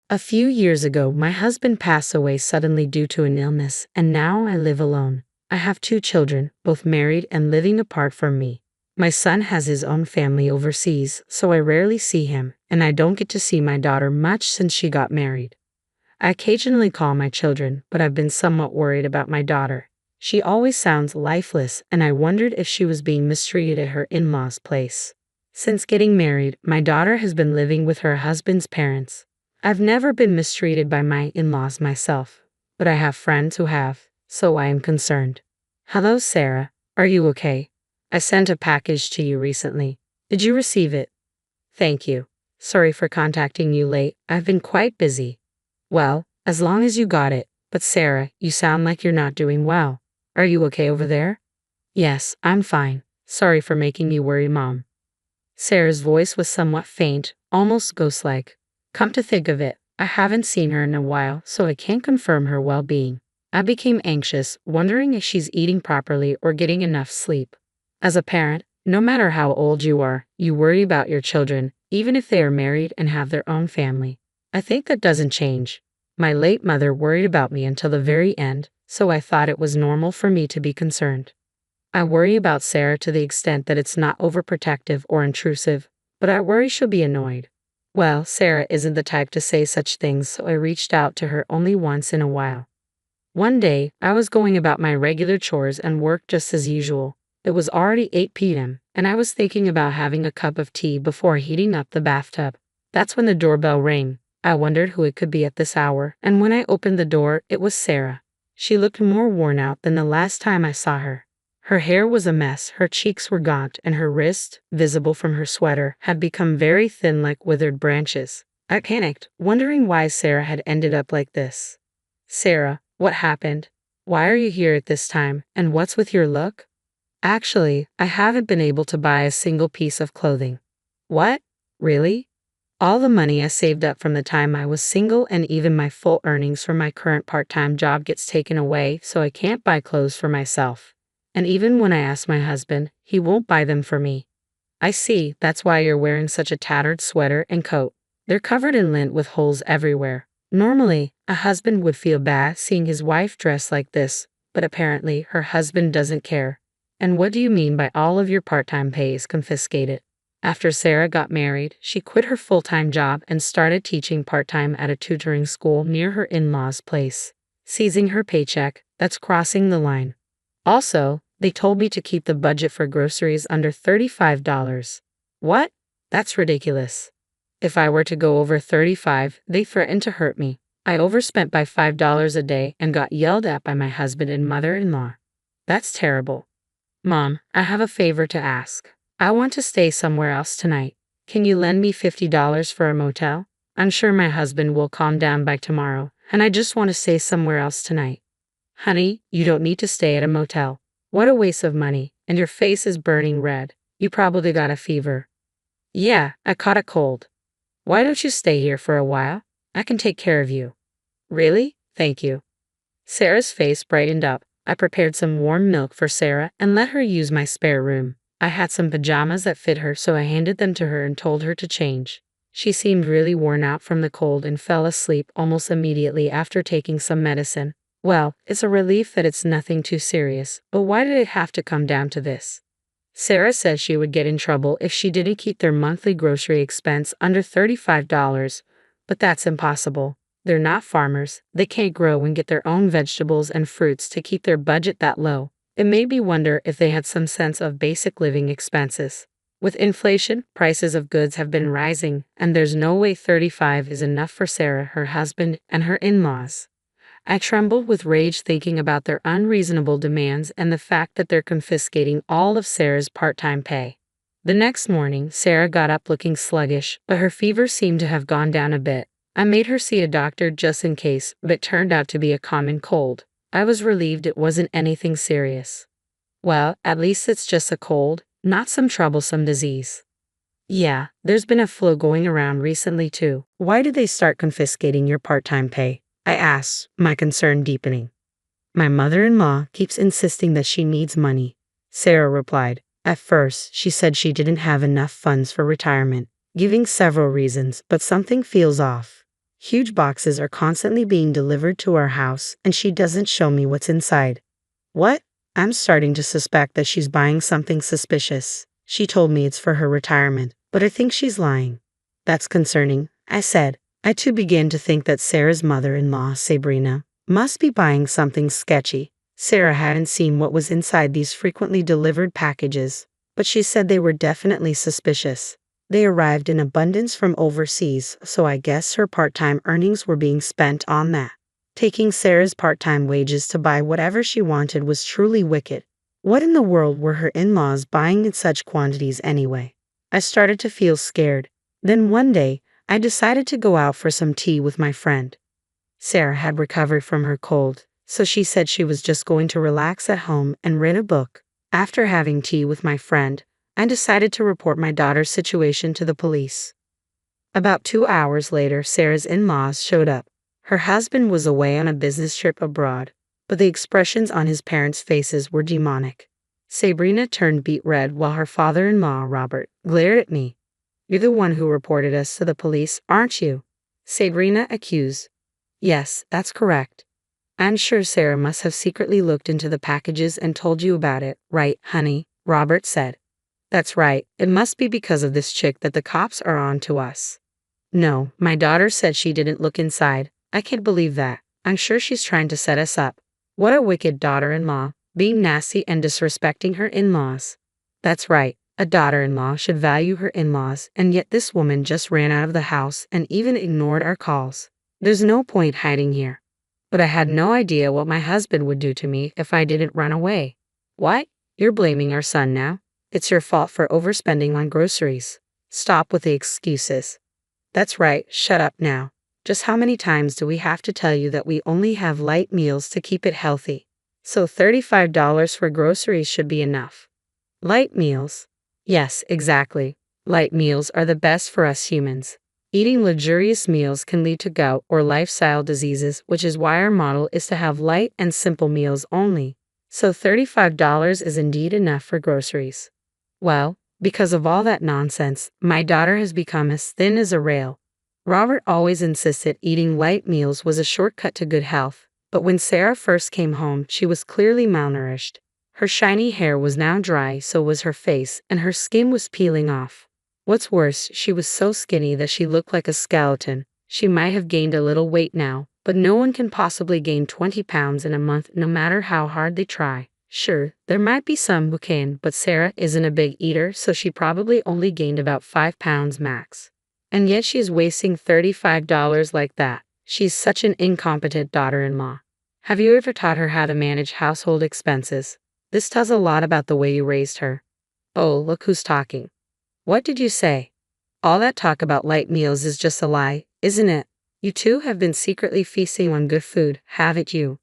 A few years ago, my husband passed away suddenly due to an illness, and now I live alone. I have 2 children, both married and living apart from me. My son has his own family overseas, so I rarely see him, and I don't get to see my daughter much since she got married. I occasionally call my children, but I've been somewhat worried about my daughter. She always sounds lifeless, and I wondered if she was being mistreated at her in-laws' place. Since getting married, my daughter has been living with her husband's parents. I've never been mistreated by my in-laws myself, but I have friends who have, so I am concerned. Hello, Sarah. Are you okay? I sent a package to you recently. Did you receive it? Thank you. Sorry for contacting you late. I've been quite busy. Well, as long as you got it. But Sarah, you sound like you're not doing well. Are you okay over there? Yes, I'm fine. Sorry for making you worry, Mom. Sarah's voice was somewhat faint, almost ghost-like. Come to think of it, I haven't seen her in a while, so I can't confirm her well-being. I became anxious, wondering if she's eating properly or getting enough sleep. As a parent, no matter how old you are, you worry about your children, even if they are married and have their own family. I think that doesn't change. My late mother worried about me until the very end, so I thought it was normal for me to be concerned. I worry about Sarah to the extent that it's not overprotective or intrusive, but I worry she'll be annoyed. Well, Sarah isn't the type to say such things, so I reached out to her only once in a while. One day, I was going about my regular chores and work just as usual. It was already 8 p.m., and I was thinking about having a cup of tea before heating up the bathtub. That's when the doorbell rang. I wondered who it could be at this hour, and when I opened the door, it was Sarah. She looked more worn out than the last time I saw her. Her hair was a mess, her cheeks were gaunt, and her wrist, visible from her sweater, had become very thin like withered branches. I panicked, wondering why Sarah had ended up like this. Sarah, what happened? Why are you here at this time, and what's with your look? Actually, I haven't been able to buy a single piece of clothing. What? Really? All the money I saved up from the time I was single and even my full earnings from my current part-time job gets taken away, so I can't buy clothes for myself. And even when I ask my husband, he won't buy them for me. I see, that's why you're wearing such a tattered sweater and coat. They're covered in lint with holes everywhere. Normally, a husband would feel bad seeing his wife dressed like this, but apparently her husband doesn't care. And what do you mean by all of your part-time pay is confiscated? After Sarah got married, she quit her full-time job and started teaching part-time at a tutoring school near her in-laws' place. Seizing her paycheck, that's crossing the line. Also, they told me to keep the budget for groceries under $35. What? That's ridiculous. If I were to go over 35, they threatened to hurt me. I overspent by $5 a day and got yelled at by my husband and mother-in-law. That's terrible. Mom, I have a favor to ask. I want to stay somewhere else tonight. Can you lend me $50 for a motel? I'm sure my husband will calm down by tomorrow, and I just want to stay somewhere else tonight. Honey, you don't need to stay at a motel. What a waste of money, and your face is burning red. You probably got a fever. Yeah, I caught a cold. Why don't you stay here for a while? I can take care of you. Really? Thank you. Sarah's face brightened up. I prepared some warm milk for Sarah and let her use my spare room. I had some pajamas that fit her, so I handed them to her and told her to change. She seemed really worn out from the cold and fell asleep almost immediately after taking some medicine. Well, it's a relief that it's nothing too serious, but why did it have to come down to this? Sarah says she would get in trouble if she didn't keep their monthly grocery expense under $35, but that's impossible. They're not farmers, they can't grow and get their own vegetables and fruits to keep their budget that low. It made me wonder if they had some sense of basic living expenses. With inflation, prices of goods have been rising, and there's no way 35 is enough for Sarah, her husband, and her in-laws. I trembled with rage thinking about their unreasonable demands and the fact that they're confiscating all of Sarah's part-time pay. The next morning, Sarah got up looking sluggish, but her fever seemed to have gone down a bit. I made her see a doctor just in case, but it turned out to be a common cold. I was relieved it wasn't anything serious. Well, at least it's just a cold, not some troublesome disease. Yeah, there's been a flu going around recently too. Why did they start confiscating your part-time pay? I asked, my concern deepening. My mother-in-law keeps insisting that she needs money, Sarah replied. At first, she said she didn't have enough funds for retirement, giving several reasons, but something feels off. Huge boxes are constantly being delivered to our house, and she doesn't show me what's inside. What? I'm starting to suspect that she's buying something suspicious. She told me it's for her retirement, but I think she's lying. That's concerning, I said. I too began to think that Sarah's mother-in-law, Sabrina, must be buying something sketchy. Sarah hadn't seen what was inside these frequently delivered packages, but she said they were definitely suspicious. They arrived in abundance from overseas, so I guess her part-time earnings were being spent on that. Taking Sarah's part-time wages to buy whatever she wanted was truly wicked. What in the world were her in-laws buying in such quantities anyway? I started to feel scared. Then one day, I decided to go out for some tea with my friend. Sarah had recovered from her cold, so she said she was just going to relax at home and read a book. After having tea with my friend, I decided to report my daughter's situation to the police. About 2 hours later, Sarah's in-laws showed up. Her husband was away on a business trip abroad, but the expressions on his parents' faces were demonic. Sabrina turned beet red while her father-in-law, Robert, glared at me. "You're the one who reported us to the police, aren't you?" Sabrina accused. "Yes, that's correct. I'm sure Sarah must have secretly looked into the packages and told you about it, right, honey?" Robert said. "That's right. It must be because of this chick that the cops are on to us." "No, my daughter said she didn't look inside. I can't believe that. I'm sure she's trying to set us up." What a wicked daughter-in-law, being nasty and disrespecting her in-laws. That's right. A daughter-in-law should value her in-laws, and yet this woman just ran out of the house and even ignored our calls. There's no point hiding here. But I had no idea what my husband would do to me if I didn't run away. What? You're blaming our son now? It's your fault for overspending on groceries. Stop with the excuses. That's right, shut up now. Just how many times do we have to tell you that we only have light meals to keep it healthy? So $35 for groceries should be enough. Light meals? Yes, exactly. Light meals are the best for us humans. Eating luxurious meals can lead to gout or lifestyle diseases, which is why our model is to have light and simple meals only. So $35 is indeed enough for groceries. Well, because of all that nonsense, my daughter has become as thin as a rail. Robert always insisted eating light meals was a shortcut to good health, but when Sarah first came home, she was clearly malnourished. Her shiny hair was now dry, so was her face, and her skin was peeling off. What's worse, she was so skinny that she looked like a skeleton. She might have gained a little weight now, but no one can possibly gain 20 pounds in a month no matter how hard they try. Sure, there might be some who can, but Sarah isn't a big eater, so she probably only gained about 5 pounds max. And yet she's wasting $35 like that. She's such an incompetent daughter-in-law. Have you ever taught her how to manage household expenses? This tells a lot about the way you raised her. Oh, look who's talking. What did you say? All that talk about light meals is just a lie, isn't it? You two have been secretly feasting on good food, haven't you?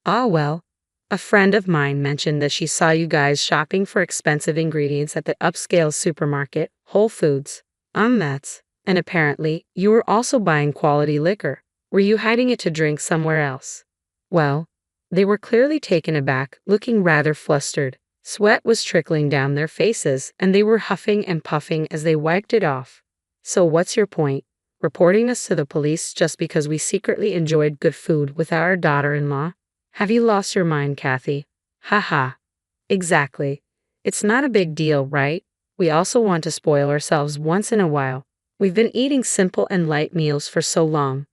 Ah, well. A friend of mine mentioned that she saw you guys shopping for expensive ingredients at the upscale supermarket, Whole Foods. That's. And apparently, you were also buying quality liquor. Were you hiding it to drink somewhere else? Well, they were clearly taken aback, looking rather flustered. Sweat was trickling down their faces, and they were huffing and puffing as they wiped it off. So what's your point? Reporting us to the police just because we secretly enjoyed good food with our daughter-in-law? Have you lost your mind, Kathy? Ha ha. Exactly. It's not a big deal, right? We also want to spoil ourselves once in a while. We've been eating simple and light meals for so long.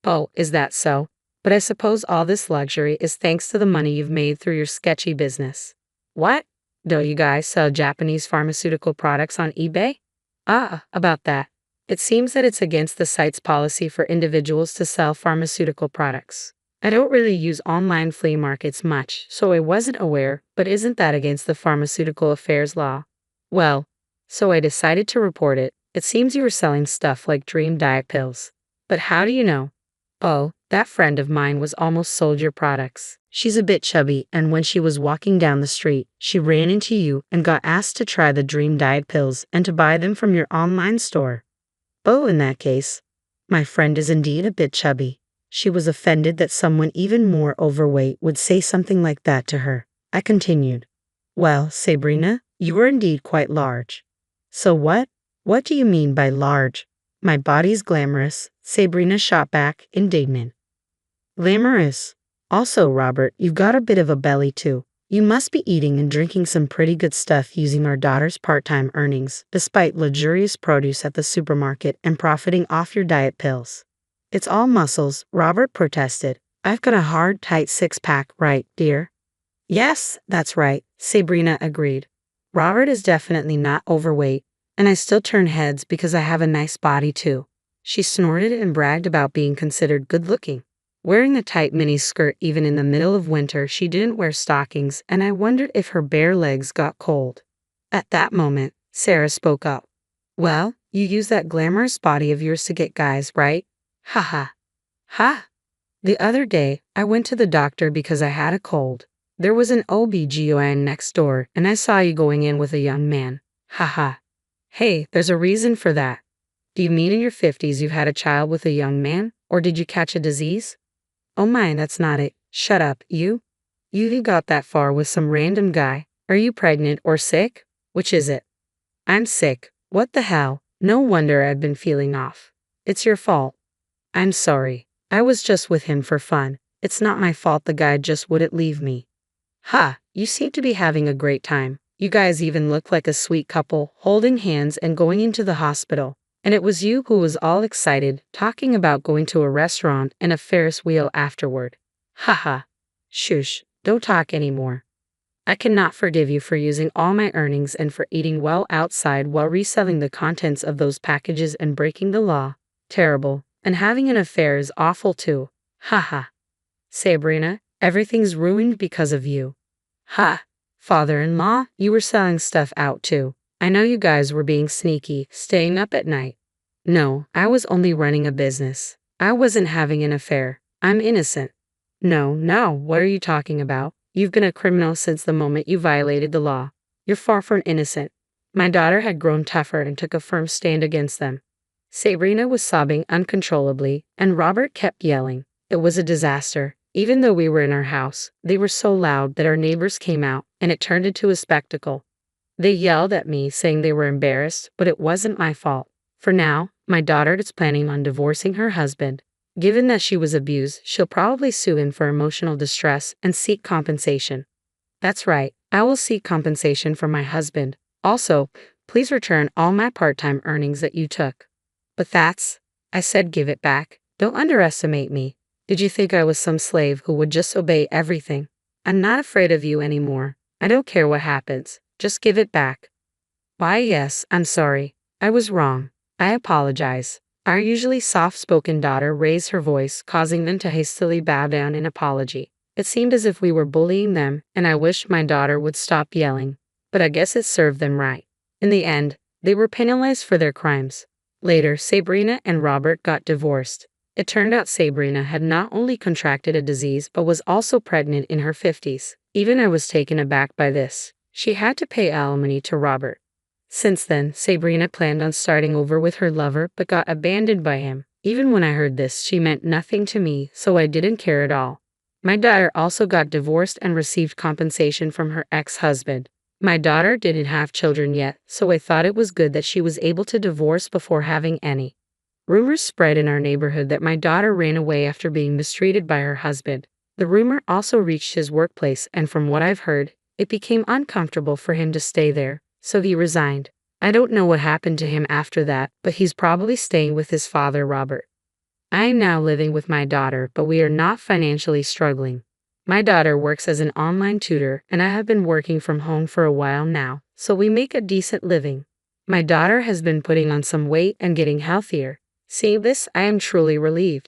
Oh, is that so? But I suppose all this luxury is thanks to the money you've made through your sketchy business. What? Don't you guys sell Japanese pharmaceutical products on eBay? Ah, about that. It seems that it's against the site's policy for individuals to sell pharmaceutical products. I don't really use online flea markets much, so I wasn't aware, but isn't that against the Pharmaceutical Affairs Law? Well, so I decided to report it. It seems you were selling stuff like Dream Diet pills. But how do you know? Oh, that friend of mine was almost sold your products. She's a bit chubby, and when she was walking down the street, she ran into you and got asked to try the Dream Diet pills and to buy them from your online store. Oh, in that case, my friend is indeed a bit chubby. She was offended that someone even more overweight would say something like that to her. I continued. Well, Sabrina, you were indeed quite large. So what? What do you mean by large? My body's glamorous, Sabrina shot back, indignant. Glamorous. Also, Robert, you've got a bit of a belly too. You must be eating and drinking some pretty good stuff using our daughter's part-time earnings, despite luxurious produce at the supermarket and profiting off your diet pills. It's all muscles, Robert protested. I've got a hard, tight six-pack, right, dear? Yes, that's right, Sabrina agreed. Robert is definitely not overweight, and I still turn heads because I have a nice body too. She snorted and bragged about being considered good-looking. Wearing the tight mini skirt even in the middle of winter, she didn't wear stockings, and I wondered if her bare legs got cold. At that moment, Sarah spoke up. Well, you use that glamorous body of yours to get guys, right? Ha ha. Ha! The other day, I went to the doctor because I had a cold. There was an OB/GYN next door, and I saw you going in with a young man. Ha ha. Hey, there's a reason for that. Do you mean in your 50s you've had a child with a young man, or did you catch a disease? Oh my, that's not it. Shut up, you. You got that far with some random guy. Are you pregnant or sick? Which is it? I'm sick. What the hell? No wonder I've been feeling off. It's your fault. I'm sorry. I was just with him for fun. It's not my fault the guy just wouldn't leave me. Ha, you seem to be having a great time. You guys even look like a sweet couple, holding hands and going into the hospital. And it was you who was all excited, talking about going to a restaurant and a Ferris wheel afterward. Haha. Shush, don't talk anymore. I cannot forgive you for using all my earnings and for eating well outside while reselling the contents of those packages and breaking the law. Terrible. And having an affair is awful too. Haha. Sabrina, everything's ruined because of you. Ha. Father-in-law, you were selling stuff out too. I know you guys were being sneaky, staying up at night. No, I was only running a business. I wasn't having an affair. I'm innocent. No, what are you talking about? You've been a criminal since the moment you violated the law. You're far from innocent. My daughter had grown tougher and took a firm stand against them. Sabrina was sobbing uncontrollably, and Robert kept yelling. It was a disaster. Even though we were in our house, they were so loud that our neighbors came out, and it turned into a spectacle. They yelled at me, saying they were embarrassed, but it wasn't my fault. For now, my daughter is planning on divorcing her husband. Given that she was abused, she'll probably sue him for emotional distress and seek compensation. That's right, I will seek compensation from my husband. Also, please return all my part-time earnings that you took. But I said give it back. Don't underestimate me. Did you think I was some slave who would just obey everything? I'm not afraid of you anymore. I don't care what happens. Just give it back. Why, yes, I'm sorry. I was wrong. I apologize. Our usually soft-spoken daughter raised her voice, causing them to hastily bow down in apology. It seemed as if we were bullying them, and I wished my daughter would stop yelling. But I guess it served them right. In the end, they were penalized for their crimes. Later, Sabrina and Robert got divorced. It turned out Sabrina had not only contracted a disease but was also pregnant in her 50s. Even I was taken aback by this. She had to pay alimony to Robert. Since then, Sabrina planned on starting over with her lover but got abandoned by him. Even when I heard this, she meant nothing to me, so I didn't care at all. My daughter also got divorced and received compensation from her ex-husband. My daughter didn't have children yet, so I thought it was good that she was able to divorce before having any. Rumors spread in our neighborhood that my daughter ran away after being mistreated by her husband. The rumor also reached his workplace, and from what I've heard, it became uncomfortable for him to stay there, so he resigned. I don't know what happened to him after that, but he's probably staying with his father, Robert. I am now living with my daughter, but we are not financially struggling. My daughter works as an online tutor, and I have been working from home for a while now, so we make a decent living. My daughter has been putting on some weight and getting healthier. Seeing this, I am truly relieved.